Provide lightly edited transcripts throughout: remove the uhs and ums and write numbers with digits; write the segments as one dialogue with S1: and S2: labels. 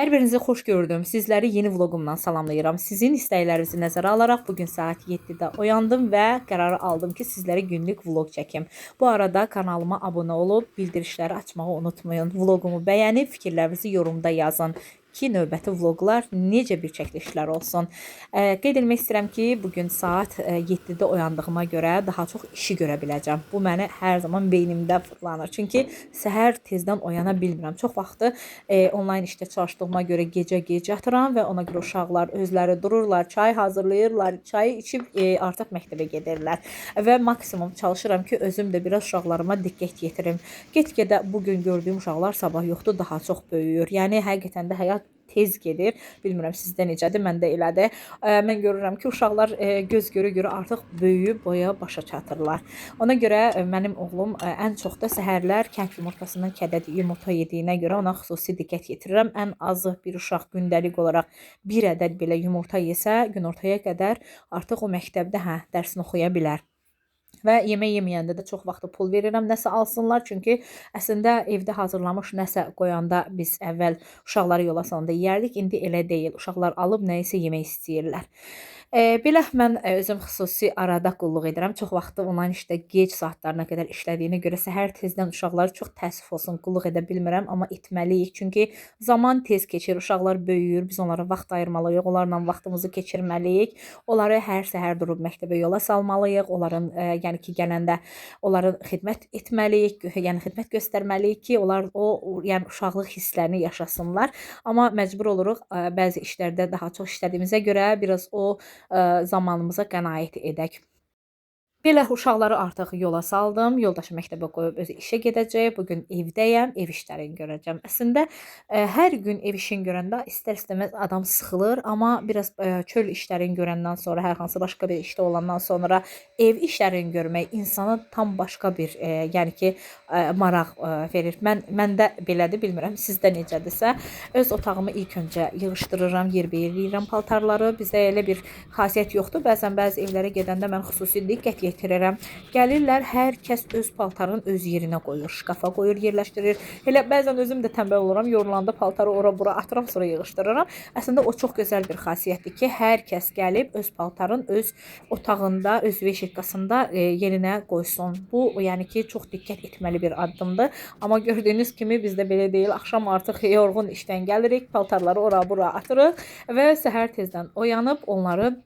S1: Hər birinizi xoş gördüm. Sizləri yeni vloqumdan salamlayıram. Sizin istəklərinizi nəzərə alaraq bugün saat 7-də oyandım və qərarı aldım ki, sizlərə günlük vloq çəkim. Bu arada kanalıma abunə olub bildirişləri açmağı unutmayın. Vloqumu bəyənib fikirlərinizi yorumda yazın ki, növbəti vloqlar necə bir çəkilişlər olsun. Qeyd etmək istəyirəm ki, bugün saat 7-də oyandığıma görə daha çox işi görə biləcəm. Bu məni hər zaman beynimdə fırlanır. Çünki səhər tezdən oyana bilmirəm. Çox vaxtı onlayn işdə çalışdığıma görə gecə yatıram və ona görə uşaqlar özləri dururlar, çay hazırlayırlar, çayı içib artıq məktəbə gedirlər. Və maksimum çalışıram ki, özüm də biraz uşaqlarıma diqqət yetirim. Get-gedə bugün gördüyüm uşaqlar sabah yoxdur, daha çox böyüyür. Yəni həqiqətən də həyat tez gedir. Bilmirəm sizdə necədir, məndə elədir. Mən görürəm ki, uşaqlar göz görə-görə artıq böyüyüb boya başa çatırlar. Ona görə mənim oğlum ən çox da səhərlər kənd yumurtasından kədəd yumurta yediyinə görə ona xüsusi diqqət yetirirəm. Ən azı bir uşaq gündəlik olaraq bir ədəd belə yumurta yesə, günortaya qədər artıq o məktəbdə dərsini oxuya bilər. Və yemək yeməyəndə də çox vaxtı pul verirəm nəsə alsınlar. Çünki əslində evdə hazırlamış nəsə qoyanda biz əvvəl uşaqları yola salanda yeyərdik. İndi elə deyil. Uşaqlar alıb nəyisə yemək istəyirlər. Belə mən özüm xüsusi arada qulluq edirəm. Çox vaxtı onlayn işdə gec saatlarına qədər işlədiyinə görə səhər tezdən uşaqları çox təəssüf olsun qulluq edə bilmirəm, amma etməliyik. Çünki zaman tez keçir, uşaqlar böyüyür, biz onlara vaxt ayırmalıyıq, onlarla vaxtımızı keçirməliyik. Onları hər səhər durub məktəbə yola salmalıyıq. Onların yəni ki, gələndə onların xidmət etməliyik, yəni xidmət göstərməliyik ki, onlar yəni uşaqlıq hisslərini yaşasınlar. Amma məcbur oluruq bəzi işlərdə daha çox işlədiyimizə görə biraz o zamanımıza qənaət edək. Belə uşaqları artıq yola saldım. Yoldaşı məktəbə qoyub özü işə gedəcək. Bugün evdəyəm, ev işlərini görəcəm. Əslində hər gün ev işini görəndə istər-istəməz adam sıxılır, amma biraz çöl işlərini görəndən sonra, hər hansı başqa bir işdə olandan sonra ev işlərini görmək insana tam başqa bir yəni ki, maraq verir. Məndə belədir, bilmirəm sizdə necədirsə. Öz otağımı ilk öncə yığışdırıram, yerbəyər paltarları. Bizdə elə bir xasiyyət yoxdur. Bəzən bəzi evlərə gedəndə mən xüsusi diqqət yetirirəm. Gəlirlər, hər kəs öz paltarını öz yerinə qoyur, şkafa qoyur, yerləşdirir. Elə bəzən özüm də tənbəl oluram, yorulanda paltarı ora-bura atıram, sonra yığışdırıram. Əslində o çox gözəl bir xasiyyətdir ki, hər kəs gəlib öz paltarını öz otağında, öz veşikasında yerinə qoysun. Bu, yəni ki, çox diqqət etməli bir addımdır. Amma gördüyünüz kimi bizdə belə deyil. Axşam artıq yorğun işdən gəlirik, paltarları ora-bura atırıq və səhər tezdən oyanıb onları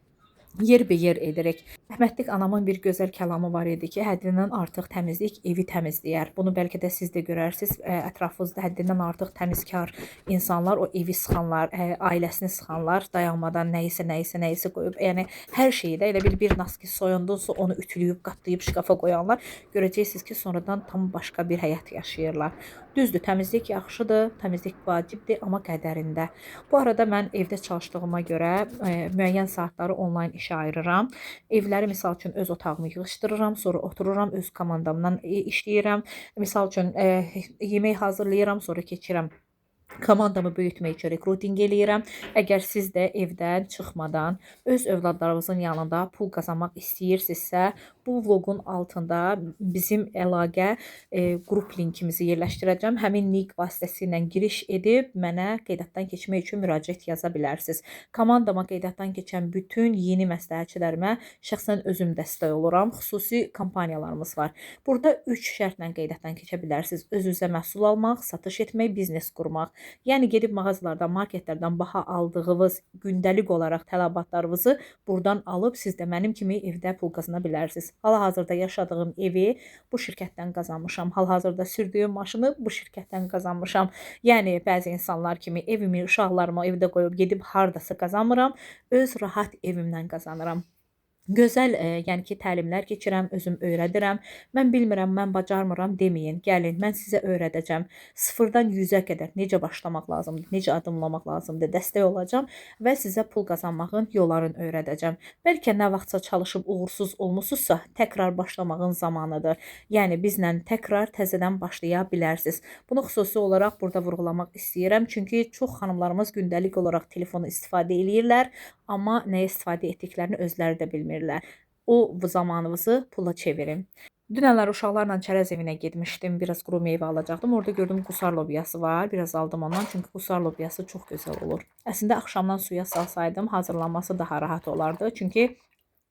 S1: yerbəyər edirik. Rəhmətlik anamın bir gözəl kəlamı var idi ki, həddindən artıq təmizlik evi təmizləyər. Bunu bəlkə də siz də görərsiniz. Ətrafınızda həddindən artıq təmizkar insanlar, o evi sıxanlar, ailəsini sıxanlar, dayanmadan nəyisə qoyub, yəni hər şeyi də elə bir naski soyundunsa onu ütülüyüb, qatlayıb şkafa qoyanlar görəcəksiniz ki, sonradan tam başqa bir həyat yaşayırlar. Düzdür, təmizlik yaxşıdır, təmizlik vacibdir, amma qədərində. Bu arada mən evdə çalışdığıma görə müəyyən saatları onlayn işə ayırıram. Evləri misal üçün öz otağımı yığışdırıram, sonra otururam, öz komandamdan işləyirəm. Misal üçün yemək hazırlayıram, sonra keçirəm komandamı böyütmək üçün rekruting eləyirəm. Əgər siz də evdən çıxmadan öz övladlarınızın yanında pul qazanmaq istəyirsinizsə, bu vloqun altında bizim əlaqə qrup linkimizi yerləşdirəcəm. Həmin link vasitəsilə giriş edib mənə qeydiyyatdan keçmək üçün müraciət yaza bilərsiniz. Komandama qeydiyyatdan keçən bütün yeni məsləhətçilərimə şəxsən özüm dəstək oluram. Xüsusi kampaniyalarımız var. Burada 3 şərtlə qeydiyyatdan keçə bilərsiniz. Öz-özə məhsul almaq, satış etmək, biznes qurmaq. Yəni gedib mağazalardan, marketlərdən baha aldığınız gündəlik olaraq tələbatlarınızı buradan alıb siz də mənim kimi evdə pul qazana bilərsiniz. Hal-hazırda yaşadığım evi bu şirkətdən qazanmışam. Hal-hazırda sürdüyüm maşını bu şirkətdən qazanmışam. Yəni bəzi insanlar kimi evimi, uşaqlarımı evdə qoyub gedib hardasa qazanmıram. Öz rahat evimdən qazanıram. Gözəl, yəni ki, təlimlər keçirəm, özüm öyrədirəm. Mən bilmirəm, mən bacarmıram deməyin. Gəlin, mən sizə öyrədəcəm. Sıfırdan 100-ə qədər necə başlamaq lazımdır, necə adımlamaq lazımdır, dəstək olacağam və sizə pul qazanmağın yollarını öyrədəcəm. Bəlkə nə vaxtsa çalışıb uğursuz olmusunuzsa, təkrar başlamağın zamanıdır. Yəni bizlə təkrar təzədən başlaya bilərsiniz. Bunu xüsusi olaraq burada vurğulamaq istəyirəm. Çünki çox xanımlarımız gündəlik olaraq telefonu istifadə edirlər, amma nəyə istifadə etdiklərini özləri də bilmirlər. O zamanınızı pula çevirin. Dünənlər uşaqlarla çərəz evinə getmişdim. Biraz quru meyvə alacaqdım. Orada gördüm qusar lobiyası var. Biraz aldım ondan çünki qusar lobiyası çox gözəl olur. Əslində axşamdan suya salsaydım hazırlanması daha rahat olardı. Çünki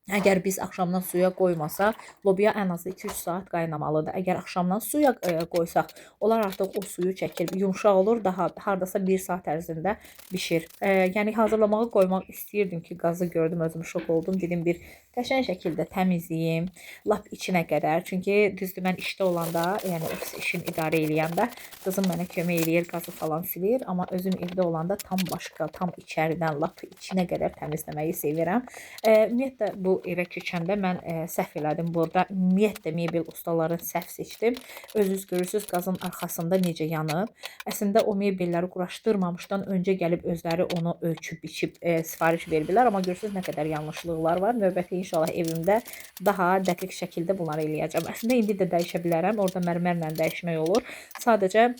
S1: əgər biz axşamdan suya qoymasaq, lobiya ən azı 2-3 saat qaynamalıdır. Əgər axşamdan suya qoysaq, onlar artıq o suyu çəkir, yumşaq olur, daha hardasa 1 saat ərzində bişir. Yəni hazırlamağa qoymaq istəyirdim ki, qazı gördüm, özüm şok oldum. Dedim bir qəşəng şəkildə təmizləyim, lap içinə qədər. Çünki düzdür mən işdə olanda, yəni ofis işini idarə eləyəndə qızım mənə kömək eləyir, qazı falan silir, amma özüm evdə olanda tam başqa, tam içəridən lap içinə qədər təmizləməyi sevirəm. Ümumiyyətlə bu evə köçəndə mən səhv elədim. Burada ümumiyyətlə mebel ustalarını səhv seçdim. Özünüz görürsünüz qazın arxasında necə yanıb. Əslində o mebelləri quraşdırmamışdan öncə gəlib özləri onu ölçüb biçib sifariş veriblər. Amma görürsünüz nə qədər yanlışlıqlar var. Növbəti inşallah evimdə daha dəqiq şəkildə bunları eləyəcəm. Əslində indi də dəyişə bilərəm. Orada mərmərlə dəyişmək olur. Sadəcə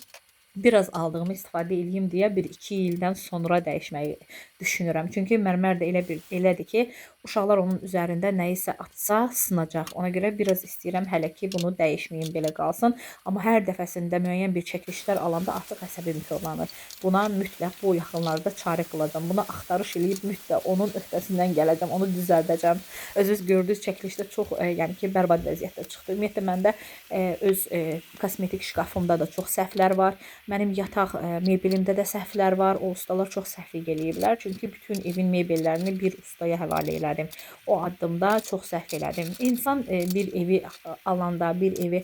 S1: biraz aldığımı istifadə edeyim deyə 1-2 ildən sonra dəyişməyi düşünürəm. Çünki mərmər də elədir ki, uşaqlar onun üzərində nə isə atsa sınacaq. Ona görə biraz istəyirəm hələ ki bunu dəyişməyim, belə qalsın. Amma hər dəfəsində müəyyən bir çəkilişlər alanda artıq əsəbim korlanır. Buna mütləq bu yaxınlarda çarə qılacağam. Buna axtarış eləyib mütləq onun öhdəsindən gələcəm, onu düzəldəcəm. Özünüz gördüyünüz çəkilişdə çox yəni ki, bərbad vəziyyətdə çıxdı. Ümumiyyətlə məndə öz kosmetik şkafımda da çox səhvlər var. Mənim yataq mebelimdə də səhvlər var. O ustalar çox səhvlik eləyiblər. Çünki bütün evin mebellərini bir ustaya həvalə elədim. O addımda çox səhv elədim. İnsan bir evi alanda, bir evi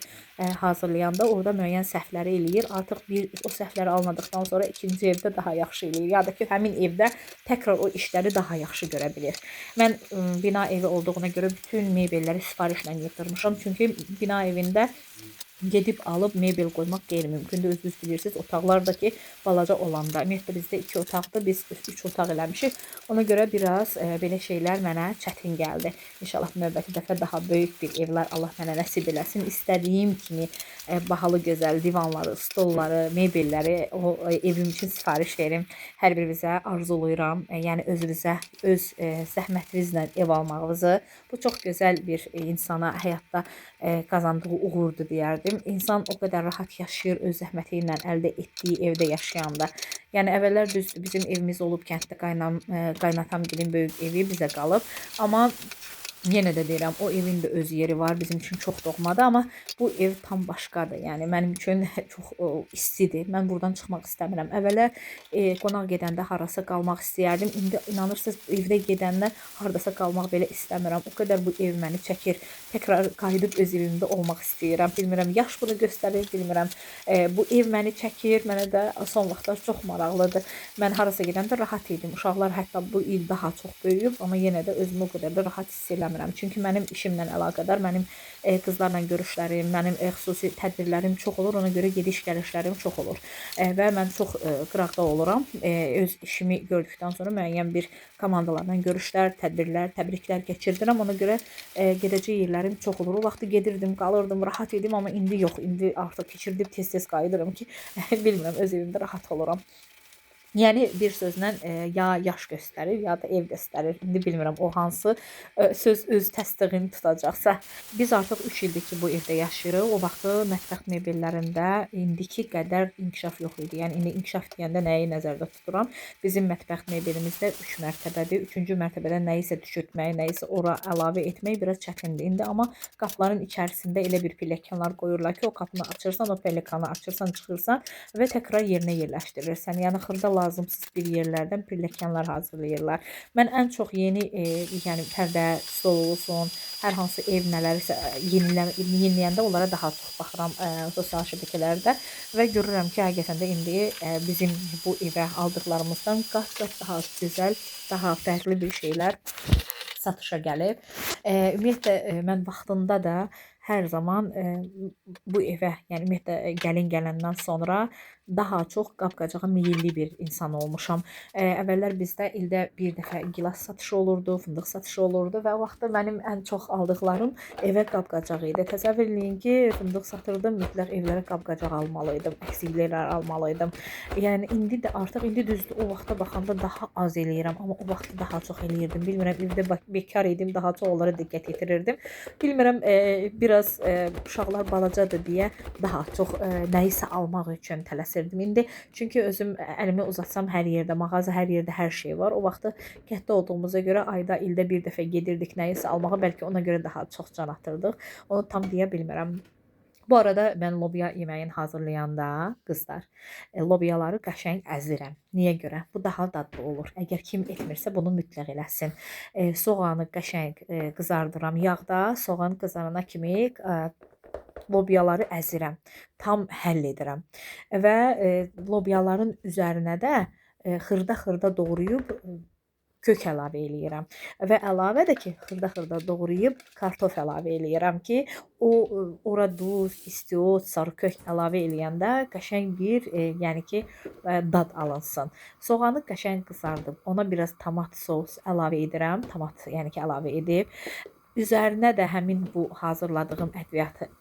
S1: hazırlayanda orada müəyyən səhvləri eləyir. Artıq o səhvləri almadıqdan sonra ikinci evdə daha yaxşı eləyir. Ya da ki, həmin evdə təkrar o işləri daha yaxşı görə bilir. Mən bina evi olduğuna görə bütün mebelləri sifarişlə yığdırmışam. Çünki bina evində gedib alıb mebel qoymaq qeyri-mümkündür. Özünüz bilirsiniz, otaqlardakı balaca olanda. Ümumiyyətlə bizdə 2 otaqdır, biz 3 otaq eləmişik. Ona görə biraz belə şeylər mənə çətin gəldi. İnşallah növbəti dəfə daha böyük bir evlər Allah mənə nəsib eləsin. İstədiyim kimi bahalı gözəl divanları, stolları, mebelləri o evim üçün sifariş verim. Hər birinizə arzulayıram. Yəni özünüzə öz zəhmətinizlə ev almağınızı. Bu çox gözəl bir insana həyatda qazandığı uğurdur deyərdim. İnsan o qədər rahat yaşayır öz zəhməti ilə əldə etdiyi evdə yaşayanda. Yəni əvvəllər düzdür bizim evimiz olub kənddə qaynatamgilin böyük evi bizə qalıb. Amma yenə də deyirəm, o evin də öz yeri var, bizim üçün çox doğmadır, amma bu ev tam başqadır. Yəni mənim üçün çox istidir. Mən buradan çıxmaq istəmirəm. Əvvəllər qonaq gedəndə harasa qalmaq istəyərdim. İndi inanırsınız, evdə gedəndə hardasa qalmaq belə istəmirəm. O qədər bu ev məni çəkir. Təkrar qayıdıb öz evimdə olmaq istəyirəm. Bilmirəm, yaş bunu göstərir, bilmirəm. Bu ev məni çəkir. Mənə də son vaxtlar çox maraqlıdır. Mən harasa gedəndə rahat idim. Uşaqlar hətta bu il daha çox böyüyüb, amma yenə də özümü o qədər də rahat hiss edirəm. Çünki mənim işimlə əlaqədar, mənim qızlarla görüşlərim, mənim xüsusi tədbirlərim çox olur. Ona görə gediş-gəlişlərim çox olur. Və mən çox qıraqda oluram. Öz işimi gördükdən sonra müəyyən bir komandalarla görüşlər, tədbirlər, təbriklər keçirdirəm. Ona görə gedəcək yerlərim çox olur. O vaxtı gedirdim, qalırdım, rahat idim, amma indi yox. İndi artıq keçirdib tez-tez qayıdıram ki, bilmirəm, öz evimdə rahat oluram. Yəni bir sözlə ya yaş göstərir, ya da ev göstərir. İndi bilmirəm o hansı söz öz təsdiqini tutacaqsa. Biz artıq 3 ildir ki bu evdə yaşayırıq. O vaxtı mətbəx mebellərində indiki qədər inkişaf yox idi. Yəni indi inkişaf deyəndə nəyi nəzərdə tuturam? Bizim mətbəx mebelimizdə 3 mərtəbədir. 3-cü mərtəbədən nəyisə düşürtmək, nəyisə ora əlavə etmək biraz çətindir. İndi amma qapıların içərisində elə bir pilləkənlər qoyurlar ki, o qapını açırsan, o pilləkəni açırsan, çıxırsan və təkrar yerinə yerləşdirirsən. Yəni xırda lazımsız bir yerlərdən pilləkənlər hazırlayırlar. Mən ən çox yeni yəni pərdə, stol olsun, hər hansı ev nələrisə yeniləyəndə onlara daha çox baxıram sosial şəbəkələrdə və görürəm ki, həqiqətən də indi bizim bu evə aldıqlarımızdan qat-qat daha gözəl, daha fərqli bir şeylər satışa gəlib. Ümumiyyətlə mən vaxtında da hər zaman bu evə, yəni ümumiyyətlə gəlin gələndən sonra daha çox qab-qacağa meyilli bir insan olmuşam. Əvvəllər bizdə ildə bir dəfə gilas satışı olurdu, fındıq satışı olurdu və o vaxtda mənim ən çox aldıqlarım evə qab-qacaq idi. Təsəvvür eləyin ki, fındıq satırdım, mütləq evlərə qab-qacaq almalıydım, əksikliklər almalıydım. Yəni indi də artıq düzdür, o vaxta baxanda daha az eləyirəm, amma o vaxt daha çox eləyirdim. Bilmirəm, evdə bekar idim, daha çox onlara diqqət yetirirdim. Bilmirəm, biraz uşaqlar balacadır deyə daha çox nəyisə almaq üçün tələsirdim. İndi çünki özüm əlimi uzatsam hər yerdə mağaza, hər yerdə hər şey var. O vaxtı kənddə olduğumuza görə ayda, ildə bir dəfə gedirdik nəyisə almağa, bəlkə ona görə daha çox can atırdıq. Onu tam deyə bilmirəm. Bu arada mən lobya yeməyini hazırlayanda qızlar, lobyaları qəşəng əzirəm. Niyə görə? Bu daha dadlı olur. Əgər kim etmirsə bunu mütləq eləsin. Soğanı qəşəng qızardıram yağda. Soğan qızarana kimi lobyaları əzirəm. Tam həll edirəm. Və lobyaların üzərinə də xırda-xırda doğrayıb kök əlavə eləyirəm. Və əlavə də ki, xırda-xırda doğrayıb kartof əlavə eləyirəm ki, ora duz, istiot, sarı kök əlavə eləyəndə qəşəng bir, yəni ki, dad alınsın. Soğanı qəşəng qızardıb, ona biraz tomat sos əlavə edirəm. Tomat, yəni ki, əlavə edib, üzərinə də həmin bu hazırladığım ədviyyatı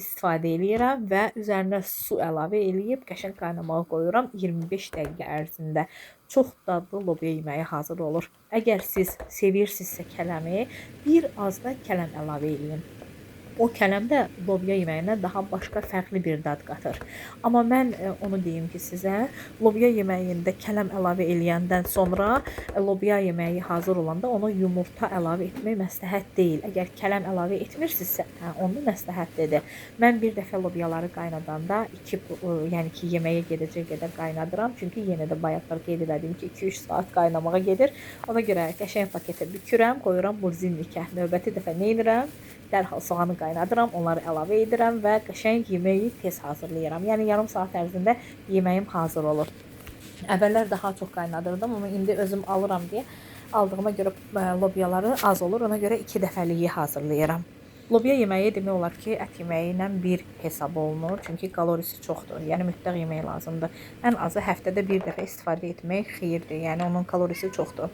S1: istifadə eləyirəm və üzərinə su əlavə eləyib qəşəng qaynamağa qoyuram. 25 dəqiqə ərzində çox dadlı lobya yeməyi hazır olur. Əgər siz sevirsinizsə kələmi, bir az da kələm əlavə eləyin. O kələm də lobya yeməyinə daha başqa fərqli bir dad qatır. Amma mən onu deyim ki sizə, lobya yeməyində kələm əlavə eləyəndən sonra lobya yeməyi hazır olanda ona yumurta əlavə etmək məsləhət deyil. Əgər kələm əlavə etmirsinizsə, onda məsləhətlidir. Mən bir dəfə lobyaları qaynadanda yəni ki yeməyə gedəcək qədər qaynadıram. Çünki yenə də bayaqlar qeyd etdim ki 2-3 saat qaynamağa gedir. Ona görə qəşəng paketə bükürəm, qoyuram burzinlikə. Növbəti dəfə nə edirəm? Dərhal soğanı qaynadıram, onları əlavə edirəm və qəşəng yeməyi tez hazırlayıram. Yəni yarım saat ərzində yeməyim hazır olur. Əvvəllər daha çox qaynadırdım, amma indi özüm alıram deyə aldığıma görə lobyaları az olur. Ona görə 2 dəfəliyi hazırlayıram. Lobya yeməyi demək olar ki, ət yeməyi ilə bir hesab olunur. Çünki kalorisi çoxdur. Yəni mütləq yemək lazımdır. Ən azı həftədə bir dəfə istifadə etmək xeyirdir. Yəni onun kalorisi çoxdur.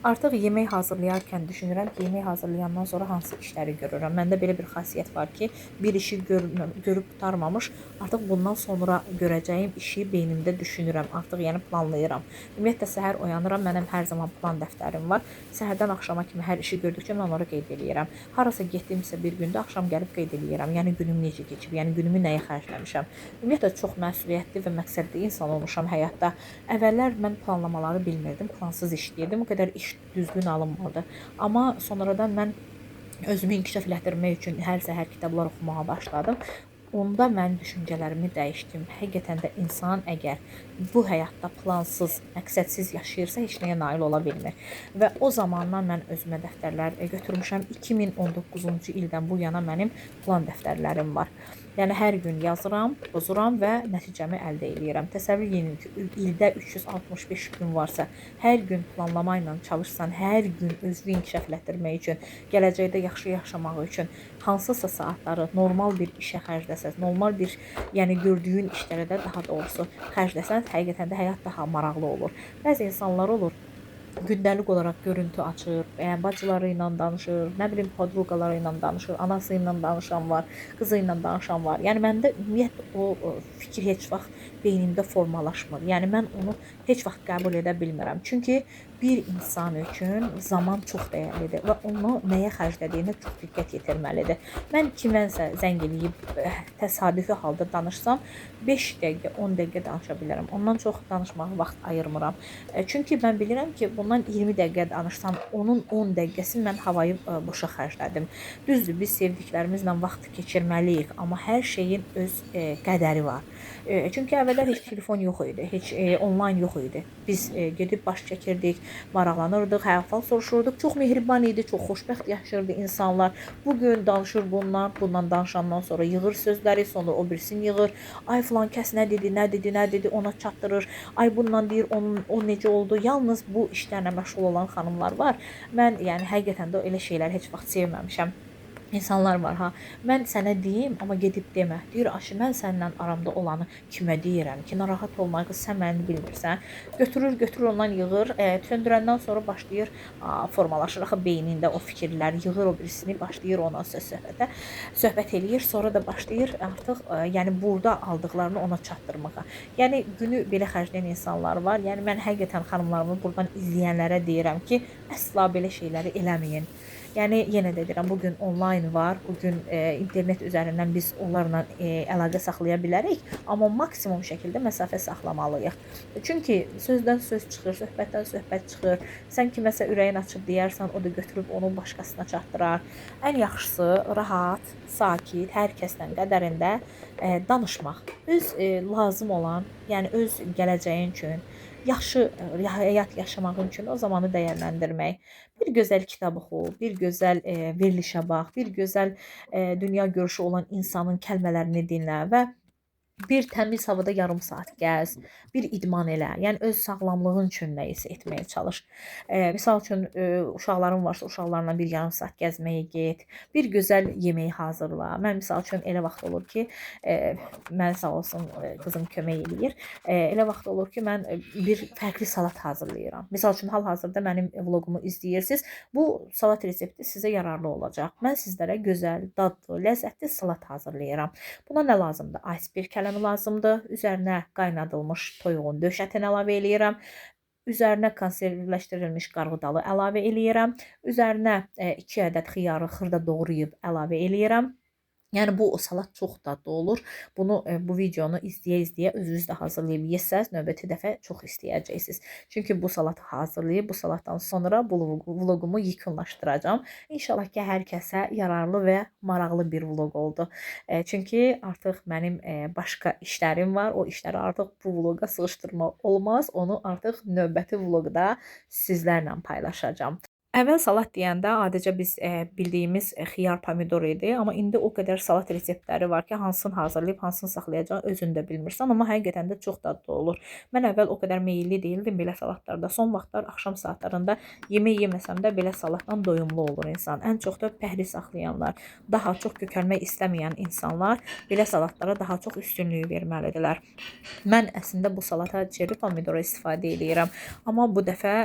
S1: Artıq yemək hazırlayarkən düşünürəm ki, yemək hazırlayandan sonra hansı işləri görürəm. Məndə belə bir xasiyyət var ki, bir işi görüb qurtarmamış, artıq bundan sonra görəcəyim işi beynimdə düşünürəm. Artıq yəni planlayıram. Ümumiyyətlə səhər oyanıram, mənim hər zaman plan dəftərim var. Səhərdən axşama kimi hər işi gördükcə mən onları qeyd eləyirəm. Harasa getdimsə bir gündə axşam gəlib qeyd eləyirəm. Yəni günüm necə keçib, yəni günümü nəyə xərcləmişəm. Ümumiyyətlə çox məsuliyyətli və məqsədli insan olmuşam həyatda. Əvvəllər mən planlamaları bilmirdim, plansız işləyirdim. O qədər iş düzgün alınmadı. Amma sonradan mən özümü inkişaf elətdirmək üçün hər səhər kitablar oxumağa başladım. Onda mən düşüncələrimi dəyişdim. Həqiqətən də insan əgər bu həyatda plansız, məqsədsiz yaşayırsa heç nəyə nail ola bilmir. Və o zamandan mən özümə dəftərlər götürmüşəm. 2019-cu ildən bu yana mənim plan dəftərlərim var. Yəni hər gün yazıram, pozuram və nəticəmi əldə edirəm. Təsəvvür edin ki, ildə 365 gün varsa, hər gün planlama ilə çalışsan, hər gün özünü inkişaf elətdirmək üçün, gələcəkdə yaxşı yaşamaq üçün hansısa saatları normal bir işə xərcləsəz, normal bir, yəni gördüyün işlərə də daha doğrusu xərcləsəz, həqiqətən də həyat daha maraqlı olur. Bəzi insanlar olur, gündəlik olaraq görüntü açır, bacıları ilə danışır, nə bilim podruqaları ilə danışır, anası ilə danışan var, qızı ilə danışan var. Yəni məndə ümumiyyətlə o fikir heç vaxt beynimdə formalaşmır. Yəni mən onu heç vaxt qəbul edə bilmirəm. Çünki bir insan üçün zaman çox dəyərlidir və onu nəyə xərclədiyinə çox diqqət yetirməlidir. Mən kimənsə zəng eləyib təsadüfi halda danışsam, 5 dəqiqə, 10 dəqiqə danışa bilərəm. Ondan çox danışmağa vaxt ayırmıram. Çünki mən bilirəm ki, bundan 20 dəqiqə danışsam, onun 10 dəqiqəsini mən havayı boşa xərclədim. Düzdür, biz sevdiklərimizlə vaxt keçirməliyik, amma hər şeyin öz qədəri var. Çünki əvvəllər heç telefon yox idi, heç onlayn yox idi. Biz gedib baş çəkirdik, maraqlanırdıq, həyat-hal soruşurduq. Çox mehriban idi, çox xoşbəxt yaşayırdı insanlar. Bugün danışır bundan danışandan sonra yığır sözləri, sonra o birisini yığır. Ay filan kəs nə dedi, ona çatdırır. Ay bundan deyir, o necə oldu. Yalnız bu işlərlə məşğul olan xanımlar var. Mən yəni həqiqətən də elə şeyləri heç vaxt sevməmişəm. İnsanlar var ha. Mən sənə deyim, amma gedib demə. Deyir, "Aşı, mən səninlə aramda olanı kimə deyirəm ki, narahat olma qız, sən məni bilmirsən." Götürür ondan yığır, söndürəndən sonra başlayır formalaşır axı beynində o fikirlər, yığır o birisini, başlayır ona söhbət eləyir, sonra da başlayır artıq yəni burada aldıqlarını ona çatdırmağa. Yəni günü belə xərcləyən insanlar var. Yəni mən həqiqətən xanımlarımı buradan izləyənlərə deyirəm ki, əsla belə şeyləri eləməyin. Yəni yenə də deyirəm, bu gün onlayn var, bu gün internet üzərindən biz onlarla əlaqə saxlaya bilərik, amma maksimum şəkildə məsafə saxlamalıyıq. Çünki sözdən söz çıxır, söhbətdən söhbət çıxır. Sən kiməsə ürəyin açıb deyərsən, o da götürüb onu başqasına çatdırar. Ən yaxşısı rahat, sakit, hər kəsdən qədərində danışmaq. Öz lazım olan, yəni öz gələcəyin üçün, yaxşı həyat yaşamağın üçün o zamanı dəyərləndirmək. Bir gözəl kitab oxu, bir gözəl verilişə bax, bir gözəl dünya görüşü olan insanın kəlmələrini dinlə və bir təmiz havada yarım saat gəz, bir idman elə. Yəni öz sağlamlığın üçün nə isə etməyə çalış. Misal üçün uşaqların varsa, uşaqlarla bir yarım saat gəzməyə get. Bir gözəl yemək hazırla. Mən misal üçün elə vaxt olur ki, mən sağ olsun qızım kömək eləyir. Elə vaxt olur ki, mən bir fərqli salat hazırlayıram. Misal üçün hal-hazırda mənim vloqumu izləyirsiniz. Bu salat resepti sizə yararlı olacaq. Mən sizlərə gözəl, dadlı, ləzzətli salat hazırlayıram. Buna nə lazımdır? Iceberg kələmi lazımdır. Üzərinə qaynadılmış toyuğun döş ətini əlavə eləyirəm. Üzərinə konservləşdirilmiş qarğıdalı əlavə eləyirəm. Üzərinə 2 ədəd xiyarı xırda doğrayıb əlavə eləyirəm. Yəni bu salat çox dadlı olur. Bunu bu videonu izləyə-izləyə özünüz də hazırlayıb yesəz, növbəti dəfə çox istəyəcəksiniz. Çünki bu salatı hazırlayıb bu salatdan sonra bu vloqumu yekunlaşdıracağam. İnşallah ki, hər kəsə yararlı və maraqlı bir vloq oldu. Çünki artıq mənim başqa işlərim var. O işləri artıq bu vloqa sığışdırmaq olmaz. Onu artıq növbəti vloqda sizlərlə paylaşacağam. Əvvəl salat deyəndə adicə biz bildiyimiz xiyar, pomidor idi, amma indi o qədər salat reseptləri var ki, hansını hazırlayıb hansını saxlayacağını özün də bilmirsən, amma həqiqətən də çox dadlı olur. Mən əvvəl o qədər meyilli deyildim belə salatlarda. Son vaxtlar axşam saatlarında yemək yeməsəm də belə salatdan doyumlu olur insan. Ən çox da pəhri saxlayanlar, daha çox kökəlmək istəməyən insanlar belə salatlara daha çox üstünlüyü verməlidirlər. Mən əslində bu salata çeri pomidora istifadə edirəm, amma bu dəfə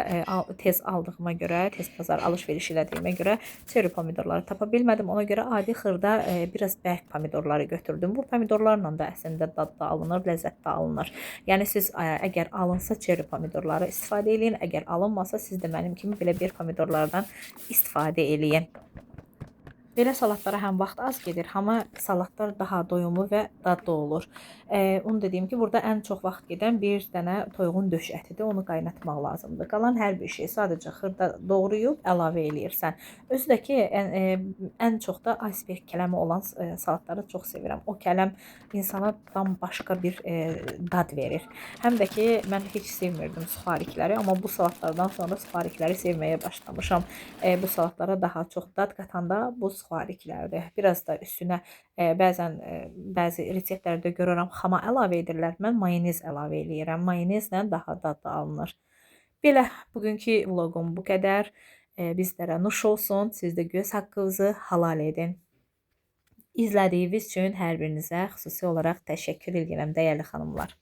S1: tez aldığıma görə, tez bazar alış-veriş elədiyimə görə çeri pomidorları tapa bilmədim. Ona görə adi xırda biraz bərk pomidorları götürdüm. Bu pomidorlarla da əslində dad da alınır, ləzzət də alınır. Yəni siz əgər alınsa çeri pomidorları istifadə eləyin, əgər alınmasa siz də mənim kimi belə bir pomidorlardan istifadə eləyin. Belə salatlara həm vaxt az gedir, amma salatlar daha doyumlu və dadlı olur. Onu dediyim ki, burada ən çox vaxt gedən bir dənə toyuğun döş ətidir. Onu qaynatmaq lazımdır. Qalan hər bir şey sadəcə xırda doğrayıb əlavə eləyirsən. Özü də ki, ən çox da iceberg kələmi olan salatları çox sevirəm. O kələm insana başqa bir dad verir. Həm də ki, mən heç sevmirdim suxarikləri, amma bu salatlardan sonra suxarikləri sevməyə başlamışam. Bu salatlara daha çox dad qatanda bu suxariklərdir. Biraz da üstünə bəzən bəzi reseptlərdə görürəm xama əlavə edirlər. Mən mayonez əlavə eləyirəm. Mayonezlə daha dadlı alınır. Belə bugünkü vloqum bu qədər. Bizlərə nuş olsun. Siz də göz haqqınızı halal edin. İzlədiyiniz üçün hər birinizə xüsusi olaraq təşəkkür edirəm dəyərli xanımlar.